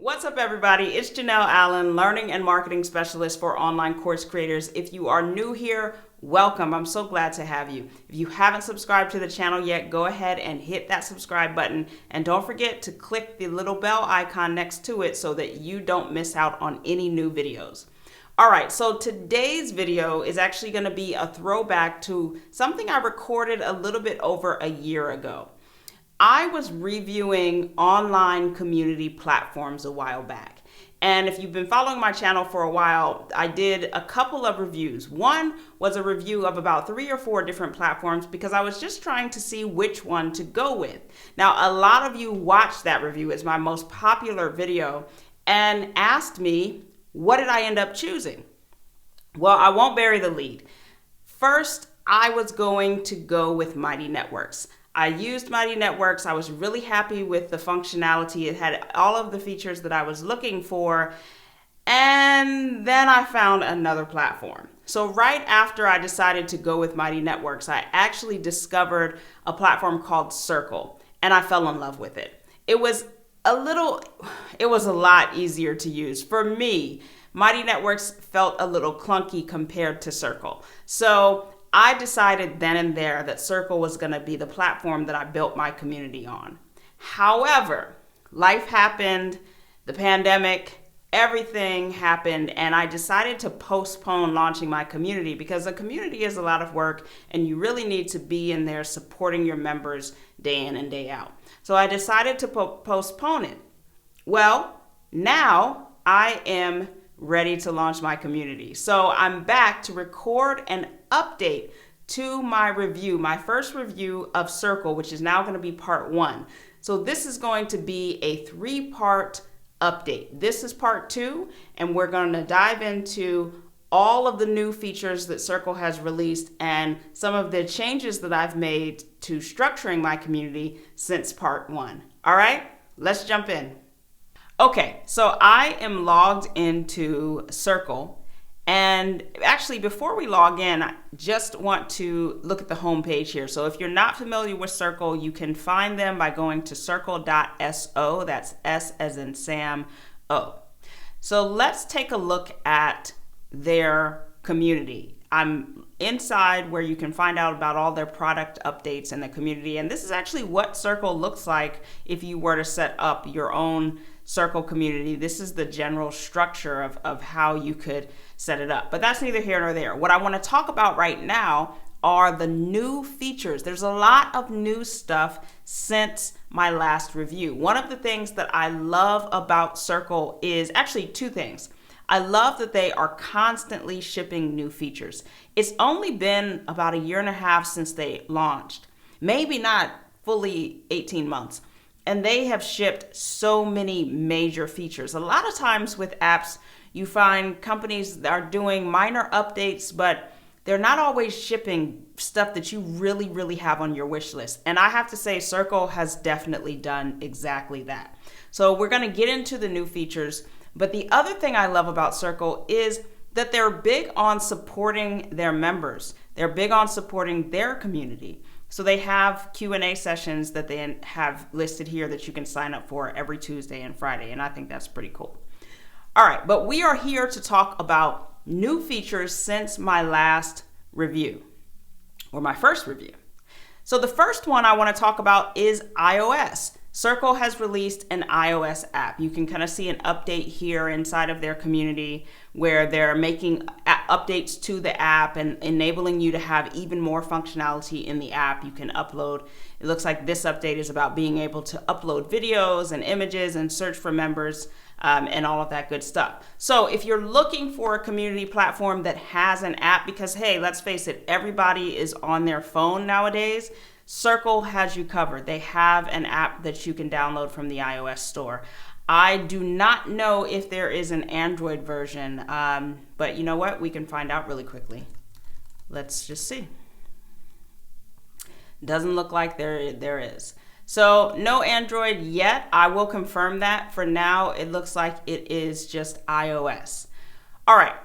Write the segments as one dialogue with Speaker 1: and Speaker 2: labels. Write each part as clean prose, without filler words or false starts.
Speaker 1: What's up, everybody? It's Janelle Allen, Learning and Marketing Specialist for online course creators. If you are new here, welcome. I'm so glad to have you. If you haven't subscribed to the channel yet, go ahead and hit that subscribe button. And don't forget to click the little bell icon next to it so that you don't miss out on any new videos. All right, so today's video is actually going to be a throwback to something I recorded a little bit over a year ago. I was reviewing online community platforms a while back. And if you've been following my channel for a while, I did a couple of reviews. One was a review of about 3 or 4 different platforms because I was just trying to see which one to go with. Now, a lot of you watched that review. It's my most popular video and asked me, what did I end up choosing? Well, I won't bury the lead. First, I was going to go with Mighty Networks. I used Mighty Networks. I was really happy with the functionality. It had all of the features that I was looking for. And then I found another platform. So right after I decided to go with Mighty Networks, I actually discovered a platform called Circle, and I fell in love with it. It was a lot easier to use. For me, Mighty Networks felt a little clunky compared to Circle. So I decided then and there that Circle was going to be the platform that I built my community on. However, life happened, the pandemic, everything happened, and I decided to postpone launching my community because a community is a lot of work and you really need to be in there supporting your members day in and day out. So I decided to postpone it. Well, now I am ready to launch my community. So I'm back to record an update to my review, my first review of Circle, which is now going to be part 1. So this is going to be a 3-part update. This is part 2, and we're going to dive into all of the new features that Circle has released and some of the changes that I've made to structuring my community since part 1. All right, let's jump in. Okay, so I am logged into Circle, and actually before we log in, I just want to look at the home page here. So if you're not familiar with Circle, you can find them by going to Circle.so, that's S as in Sam, O. So let's take a look at their community. I'm inside where you can find out about all their product updates in the community, and this is actually what Circle looks like if you were to set up your own Circle community. This is the general structure of how you could set it up, but that's neither here nor there. What I want to talk about right now are the new features. There's a lot of new stuff since my last review. One of the things that I love about Circle is actually 2 things. I love that they are constantly shipping new features. It's only been about a year and a half since they launched, maybe not fully 18 months. And they have shipped so many major features. A lot of times with apps, you find companies that are doing minor updates, but they're not always shipping stuff that you really, really have on your wish list. And I have to say, Circle has definitely done exactly that. So we're going to get into the new features. But the other thing I love about Circle is that they're big on supporting their members. They're big on supporting their community. So they have Q&A sessions that they have listed here that you can sign up for every Tuesday and Friday, and I think that's pretty cool. All right, but we are here to talk about new features since my last review, or my first review. So the first one I want to talk about is iOS. Circle has released an iOS app. You can kind of see an update here inside of their community where they're making updates to the app and enabling you to have even more functionality in the app. You can upload. It looks like this update is about being able to upload videos and images and search for members and all of that good stuff. So if you're looking for a community platform that has an app, because hey, let's face it, everybody is on their phone nowadays, Circle has you covered. They have an app that you can download from the iOS store. I do not know if there is an Android version, but you know what? We can find out really quickly. Let's just see. Doesn't look like there is. So no Android yet. I will confirm that. For now, it looks like it is just iOS. All right.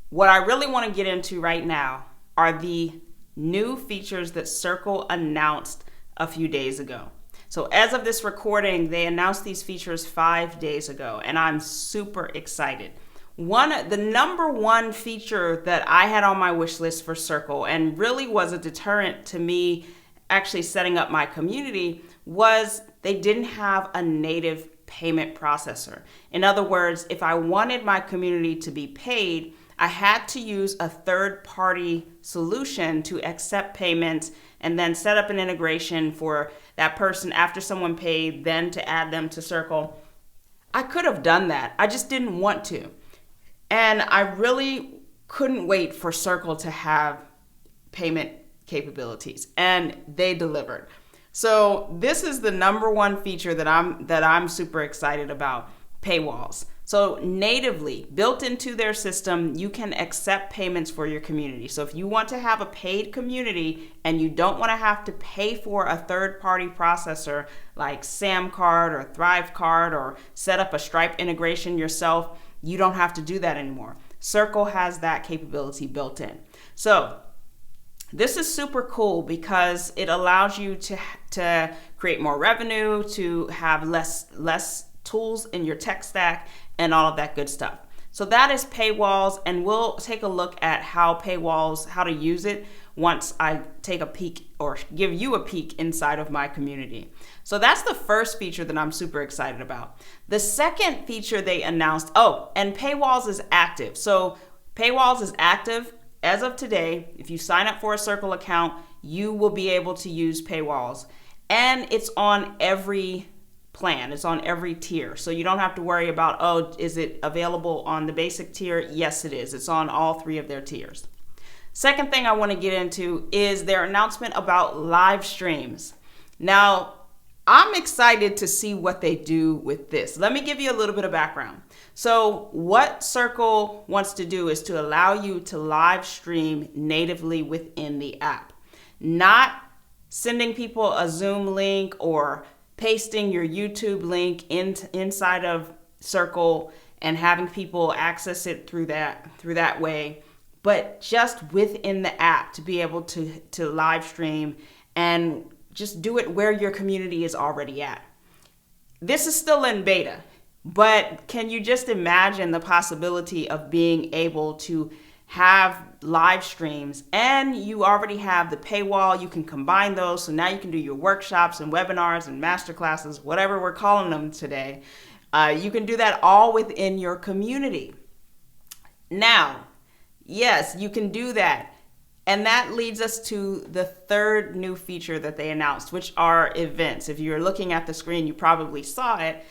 Speaker 1: What I really want to get into right now are the new features that Circle announced a few days ago. So as of this recording, they announced these features 5 days ago, and I'm super excited. The number one feature that I had on my wish list for Circle, and really was a deterrent to me actually setting up my community, was they didn't have a native payment processor. In other words, if I wanted my community to be paid, I had to use a third-party solution to accept payments and then set up an integration for that person after someone paid, then to add them to Circle. I could have done that. I just didn't want to. And I really couldn't wait for Circle to have payment capabilities, and they delivered. So this is the number one feature that I'm super excited about, paywalls. So natively built into their system, you can accept payments for your community. So if you want to have a paid community and you don't want to have to pay for a third-party processor like Samcard or Thrivecard, or set up a Stripe integration yourself, you don't have to do that anymore. Circle has that capability built in. So this is super cool because it allows you to create more revenue, to have less tools in your tech stack, and all of that good stuff. So that is Paywalls, and we'll take a look at how to use it once I take a peek, or give you a peek inside of my community. So that's the first feature that I'm super excited about. The second feature they announced, and Paywalls is active. So Paywalls is active as of today. If you sign up for a Circle account, you will be able to use Paywalls, and it's on every plan. It's on every tier. So you don't have to worry about, is it available on the basic tier? Yes, it is. It's on all 3 of their tiers. Second thing I want to get into is their announcement about live streams. Now, I'm excited to see what they do with this. Let me give you a little bit of background. So what Circle wants to do is to allow you to live stream natively within the app, not sending people a Zoom link or pasting your YouTube link inside of Circle and having people access it through that way, but just within the app to be able to live stream and just do it where your community is already at. This is still in beta, but can you just imagine the possibility of being able to have live streams, and you already have the paywall? You can combine those, so now you can do your workshops and webinars and masterclasses, whatever we're calling them today. You can do that all within your community. Now, yes, you can do that. And that leads us to the third new feature that they announced, which are events. If you're looking at the screen, you probably saw it.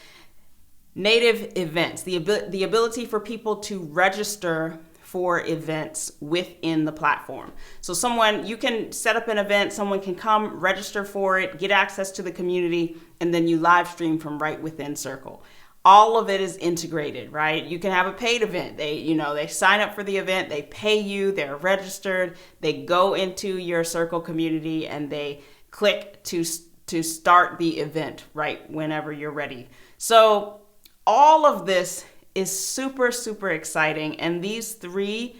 Speaker 1: Native events, the ability for people to register for events within the platform. So you can set up an event, someone can come register for it, get access to the community, and then you live stream from right within Circle. All of it is integrated, right? You can have a paid event. They sign up for the event, they pay you, they're registered, they go into your Circle community, and they click to start the event right whenever you're ready. So all of this is super, super exciting. And these 3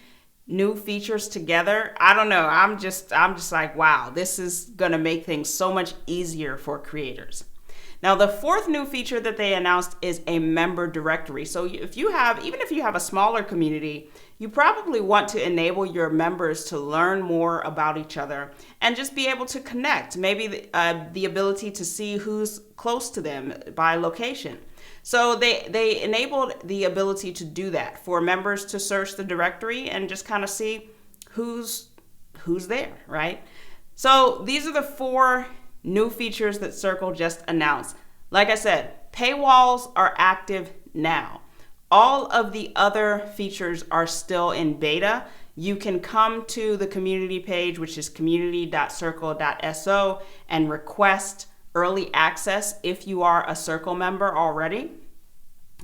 Speaker 1: new features together, I don't know, I'm just like, wow, this is gonna make things so much easier for creators. Now, the fourth new feature that they announced is a member directory. So even if you have a smaller community, you probably want to enable your members to learn more about each other and just be able to connect. Maybe the ability to see who's close to them by location. So they enabled the ability to do that for members to search the directory and just kind of see who's there, right? So these are the 4 new features that Circle just announced. Like I said, paywalls are active now. All of the other features are still in beta. You can come to the community page, which is community.circle.so, and request early access if you are a Circle member already.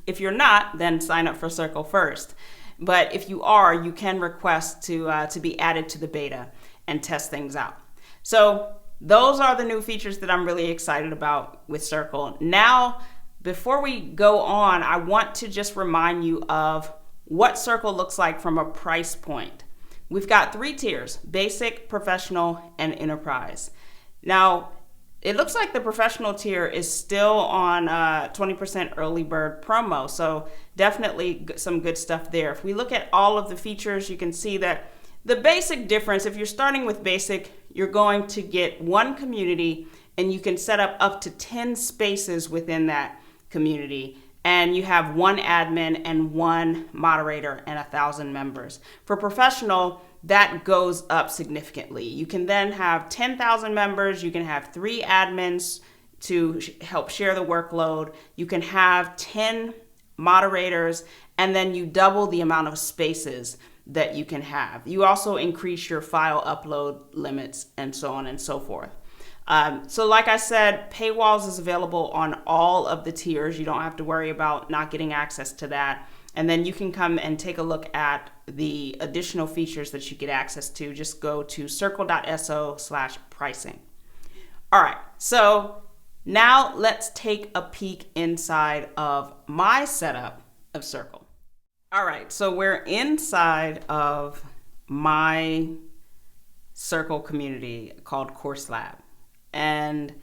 Speaker 1: If you're not, then sign up for Circle first. But if you are, you can request to be added to the beta and test things out. So those are the new features that I'm really excited about with Circle. Now, before we go on, I want to just remind you of what Circle looks like from a price point. We've got 3 tiers: basic, professional, and enterprise. Now, it looks like the professional tier is still on 20% early bird promo. So definitely some good stuff there. If we look at all of the features, you can see that the basic difference, if you're starting with basic, you're going to get one community and you can set up to 10 spaces within that community. And you have one admin and one moderator and 1,000 members. For professional, that goes up significantly. You can then have 10,000 members. You can have 3 admins to help share the workload. You can have 10 moderators, and then you double the amount of spaces that you can have. You also increase your file upload limits and so on and so forth. So like I said, Paywalls is available on all of the tiers. You don't have to worry about not getting access to that. And then you can come and take a look at the additional features that you get access to. Just go to Circle.so/pricing. All right, so now let's take a peek inside of my setup of Circle. All right, so we're inside of my Circle community called Course Lab. And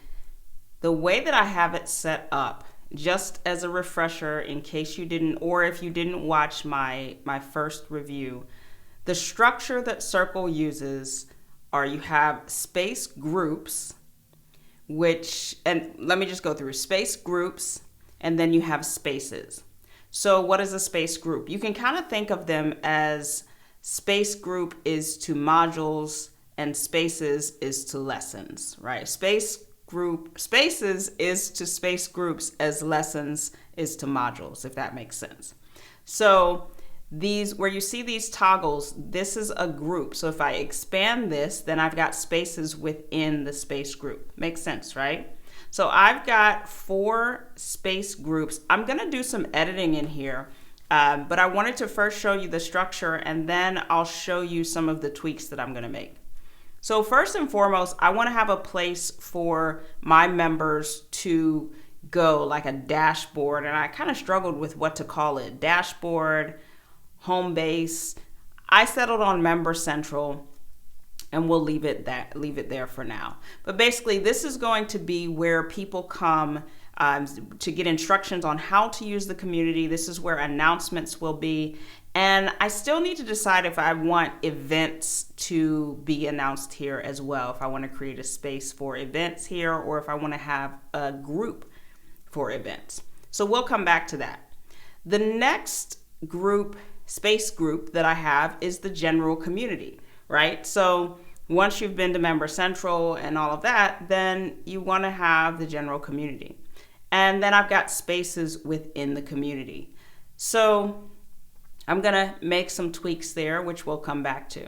Speaker 1: the way that I have it set up, just as a refresher in case you didn't, or if you didn't watch my first review, the structure that Circle uses are you have space groups, and let me just go through space groups, and then you have spaces. So what is a space group? You can kind of think of them as space group is to modules and spaces is to lessons, right? Spaces is to space groups as lessons is to modules, if that makes sense. So these, where you see these toggles, this is a group. So if I expand this, then I've got spaces within the space group. Makes sense, right? So I've got 4 space groups. I'm gonna do some editing in here, but I wanted to first show you the structure and then I'll show you some of the tweaks that I'm gonna make. So first and foremost, I want to have a place for my members to go, like a dashboard, and I kind of struggled with what to call it. Dashboard, home base. I settled on Member Central, and we'll leave it there for now. But basically, this is going to be where people come to get instructions on how to use the community. This is where announcements will be. And I still need to decide if I want events to be announced here as well, if I want to create a space for events here, or if I want to have a group for events. So we'll come back to that. The next space group that I have is the general community, right? So once you've been to Member Central and all of that, then you want to have the general community. And then I've got spaces within the community. So I'm gonna make some tweaks there, which we'll come back to.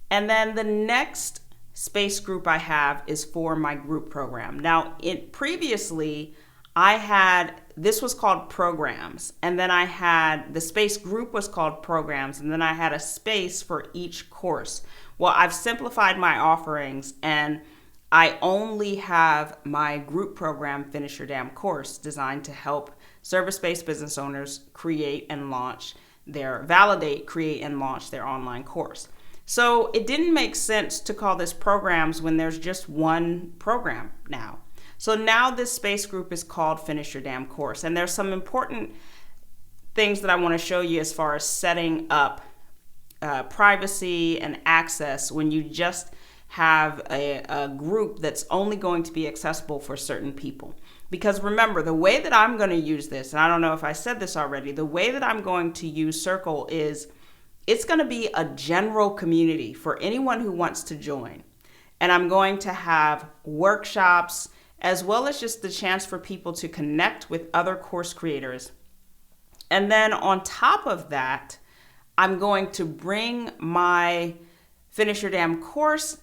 Speaker 1: And then the next space group I have is for my group program. Now, previously, this was called programs, and then I had, the space group was called programs, and then I had a space for each course. Well, I've simplified my offerings, and I only have my group program, Finish Your Damn Course, designed to help service-based business owners create, create and launch their online course. So it didn't make sense to call this programs when there's just one program now. So now this space group is called Finish Your Damn Course. And there's some important things that I want to show you as far as setting up privacy and access when you just have a group that's only going to be accessible for certain people. Because remember, the way that I'm going to use this, and I don't know if I said this already, the way that I'm going to use Circle is it's going to be a general community for anyone who wants to join. And I'm going to have workshops as well as just the chance for people to connect with other course creators. And then on top of that, I'm going to bring my Finish Your Damn Course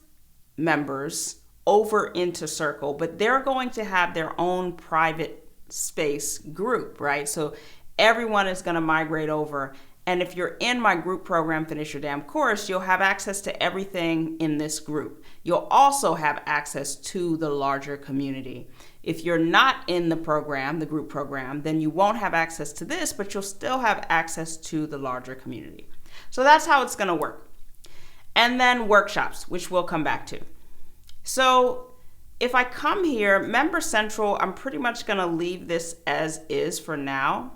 Speaker 1: members over into Circle, but they're going to have their own private space group, right? So everyone is going to migrate over. And if you're in my group program, Finish Your Damn Course, you'll have access to everything in this group. You'll also have access to the larger community. If you're not in the program, the group program, then you won't have access to this, but you'll still have access to the larger community. So that's how it's going to work. And then workshops, which we'll come back to. So if I come here, Member Central, I'm pretty much going to leave this as is for now.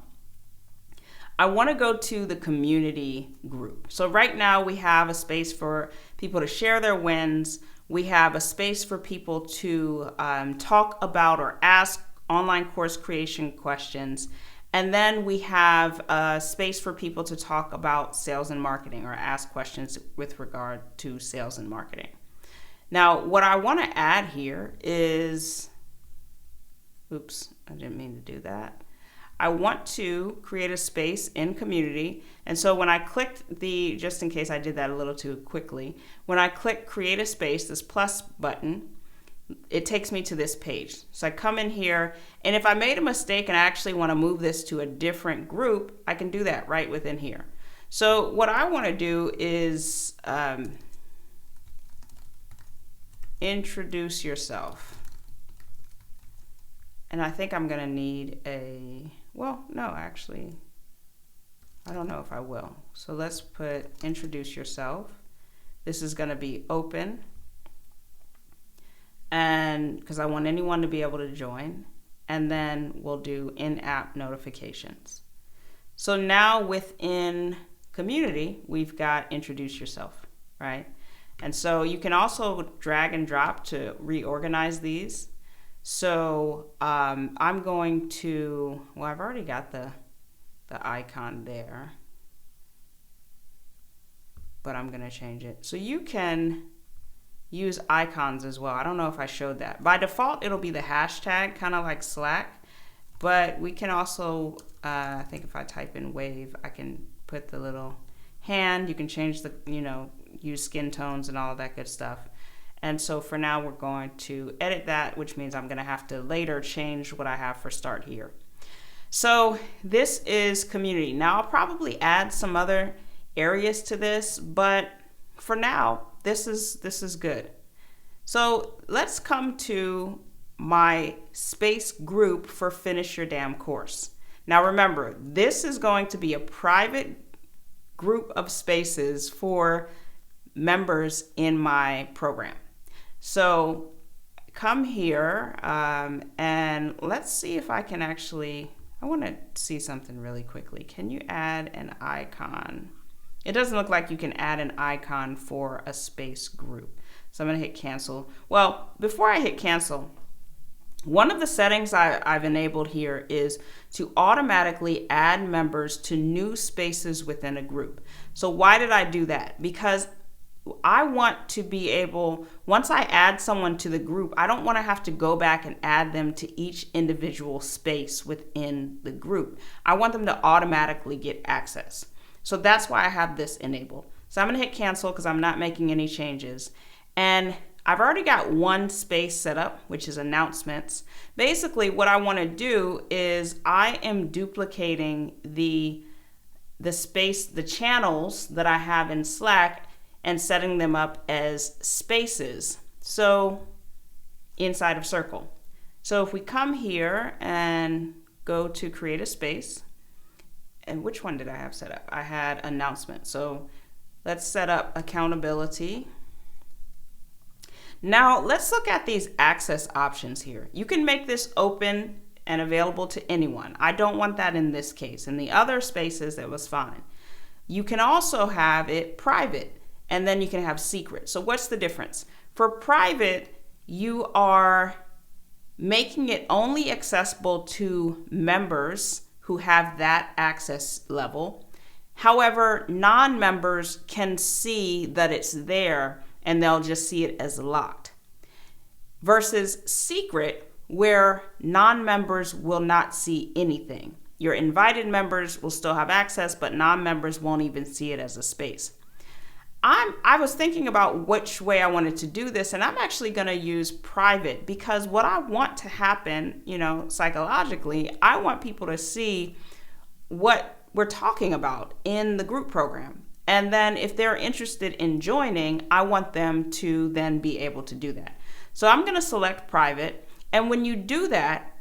Speaker 1: I want to go to the community group. So right now we have a space for people to share their wins. We have a space for people to talk about or ask online course creation questions. And then we have a space for people to talk about sales and marketing or ask questions with regard to sales and marketing. Now, what I want to add here is, oops, I didn't mean to do that. I want to create a space in community. And so when I clicked just in case I did that a little too quickly, when I click create a space, this plus button, it takes me to this page. So I come in here, and if I made a mistake and I actually want to move this to a different group, I can do that right within here. So what I want to do is introduce yourself. And I think I'm going to need actually, I don't know if I will. So let's put introduce yourself. This is going to be open. And because I want anyone to be able to join, and then we'll do in-app notifications. So now within community, we've got introduce yourself, right? And so you can also drag and drop to reorganize these. So I'm going to, I've already got the icon there, but I'm going to change it. So you can use icons as well. I don't know if I showed that. By default, it'll be the hashtag, kind of like Slack, but we can also, I think if I type in wave, I can put the little hand. You can change the, use skin tones and all of that good stuff. And so for now, we're going to edit that, which means I'm going to have to later change what I have for start here. So this is community. Now I'll probably add some other areas to this, but for now, this is good. So let's come to my space group for Finish Your Damn Course. Now remember, this is going to be a private group of spaces for members in my program. So come here and let's see if I can actually, I want to see something really quickly. Can you add an icon? It doesn't look like you can add an icon for a space group. So I'm going to hit cancel. Well, before I hit cancel, one of the settings I've enabled here is to automatically add members to new spaces within a group. So why did I do that? Because I want to be able, once I add someone to the group, I don't want to have to go back and add them to each individual space within the group. I want them to automatically get access. So that's why I have this enabled. So I'm going to hit cancel because I'm not making any changes. And I've already got one space set up, which is announcements. Basically, what I want to do is I am duplicating the space, the channels that I have in Slack and setting them up as spaces. So inside of Circle. So if we come here and go to create a space, and which one did I have set up? I had announcement. So let's set up accountability. Now let's look at these access options here. You can make this open and available to anyone. I don't want that in this case. In the other spaces, it was fine. You can also have it private, and then you can have secret. So what's the difference? For private, you are making it only accessible to members who have that access level. However, non-members can see that it's there and they'll just see it as locked. Versus secret, where non-members will not see anything. Your invited members will still have access, but non-members won't even see it as a space. I was thinking about which way I wanted to do this, and I'm actually going to use private because what I want to happen, psychologically, I want people to see what we're talking about in the group program. And then if they're interested in joining, I want them to then be able to do that. So I'm going to select private. And when you do that,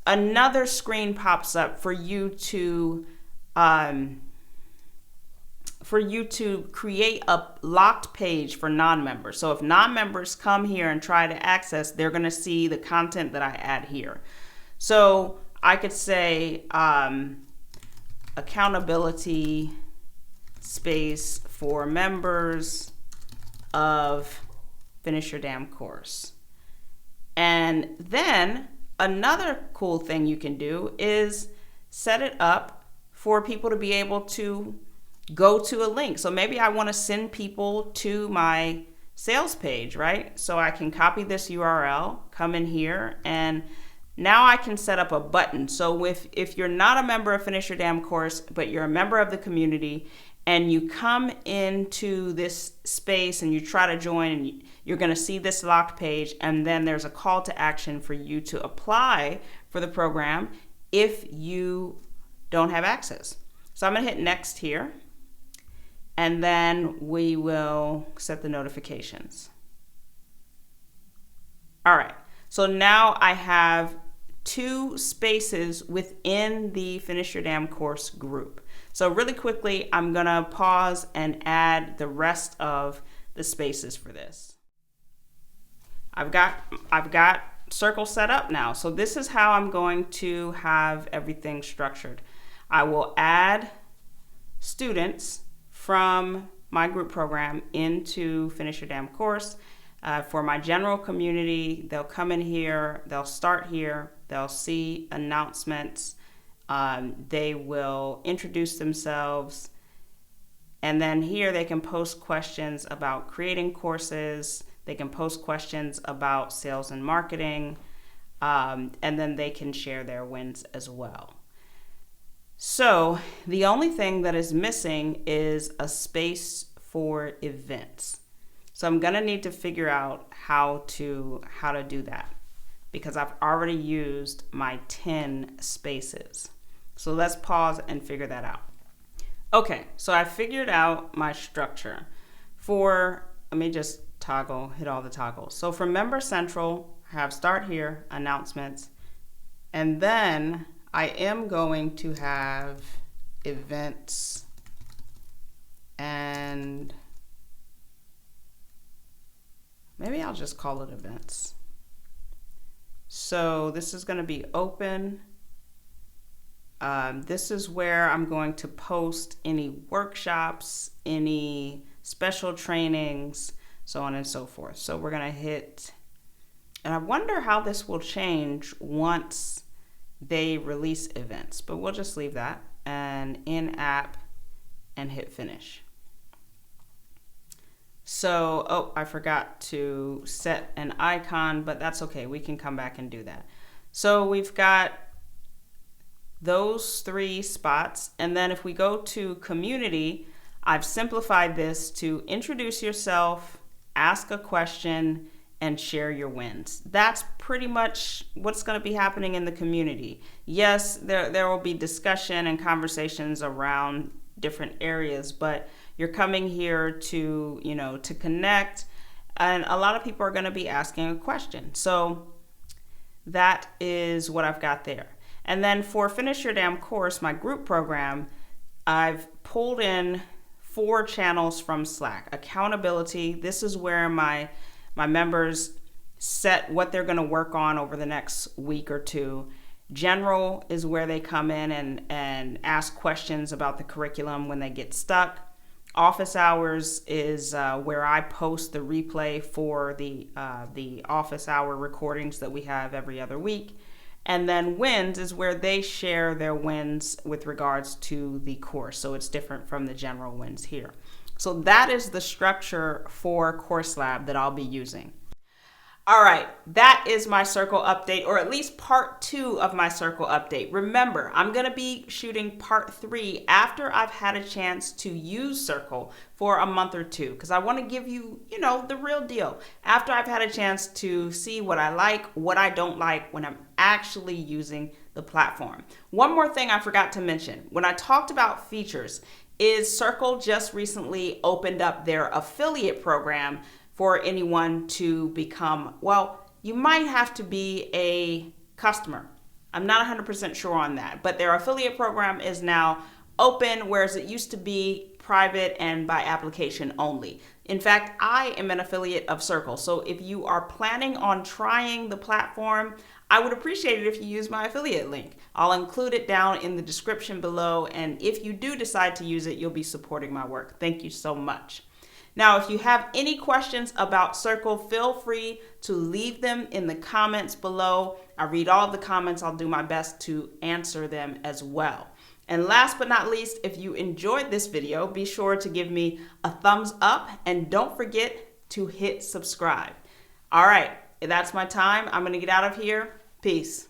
Speaker 1: another screen pops up for you to for you to create a locked page for non-members. So if non-members come here and try to access, they're going to see the content that I add here. So I could say accountability space for members of Finish Your Damn Course. And then another cool thing you can do is set it up for people to be able to go to a link. So maybe I want to send people to my sales page, right? So I can copy this URL, come in here, and now I can set up a button. So if you're not a member of Finish Your Damn Course, but you're a member of the community, and you come into this space and you try to join, and you're going to see this locked page, and then there's a call to action for you to apply for the program if you don't have access. So I'm going to hit next here, and then we will set the notifications. All right, so now I have 2 spaces within the Finish Your Damn Course group. So really quickly, I'm gonna pause and add the rest of the spaces for this. I've got Circle set up now. So this is how I'm going to have everything structured. I will add students from my group program into Finish Your Damn Course. For my general community, they'll come in here, they'll start here, they'll see announcements, they will introduce themselves, and then here they can post questions about creating courses, they can post questions about sales and marketing, and then they can share their wins as well. So the only thing that is missing is a space for events. So I'm gonna need to figure out how to do that, because I've already used my 10 spaces. So let's pause and figure that out. Okay, so I figured out my structure for, let me just hit all the toggles. So for Member Central, I have start here, announcements, and then I am going to have events and maybe I'll just call it events. So this is going to be open. This is where I'm going to post any workshops, any special trainings, so on and so forth. So we're going to hit, and I wonder how this will change once they release events, but we'll just leave that, and in app and hit finish. So, I forgot to set an icon, but that's okay. We can come back and do that. So we've got those 3 spots. And then if we go to community, I've simplified this to introduce yourself, ask a question, and share your wins. That's pretty much what's going to be happening in the community. Yes, there will be discussion and conversations around different areas, but you're coming here to, to connect, and a lot of people are going to be asking a question. So that is what I've got there. And then for Finish Your Damn Course, my group program, I've pulled in 4 channels from Slack. Accountability, this is where my members set what they're going to work on over the next week or 2. General is where they come in and ask questions about the curriculum when they get stuck. Office hours is where I post the replay for the office hour recordings that we have every other week. And then wins is where they share their wins with regards to the course. So it's different from the general wins here. So that is the structure for Course Lab that I'll be using. All right, that is my Circle update, or at least part 2 of my Circle update. Remember, I'm going to be shooting part 3 after I've had a chance to use Circle for a month or 2, because I want to give you, the real deal. After I've had a chance to see what I like, what I don't like when I'm actually using the platform. One more thing I forgot to mention. When I talked about features, is Circle just recently opened up their affiliate program for anyone to become, you might have to be a customer. I'm not 100% sure on that, but their affiliate program is now open, whereas it used to be private and by application only. In fact, I am an affiliate of Circle. So if you are planning on trying the platform, I would appreciate it if you use my affiliate link. I'll include it down in the description below. And if you do decide to use it, you'll be supporting my work. Thank you so much. Now, if you have any questions about Circle, feel free to leave them in the comments below. I read all the comments. I'll do my best to answer them as well. And last but not least, if you enjoyed this video, be sure to give me a thumbs up and don't forget to hit subscribe. All right, that's my time. I'm going to get out of here. Peace.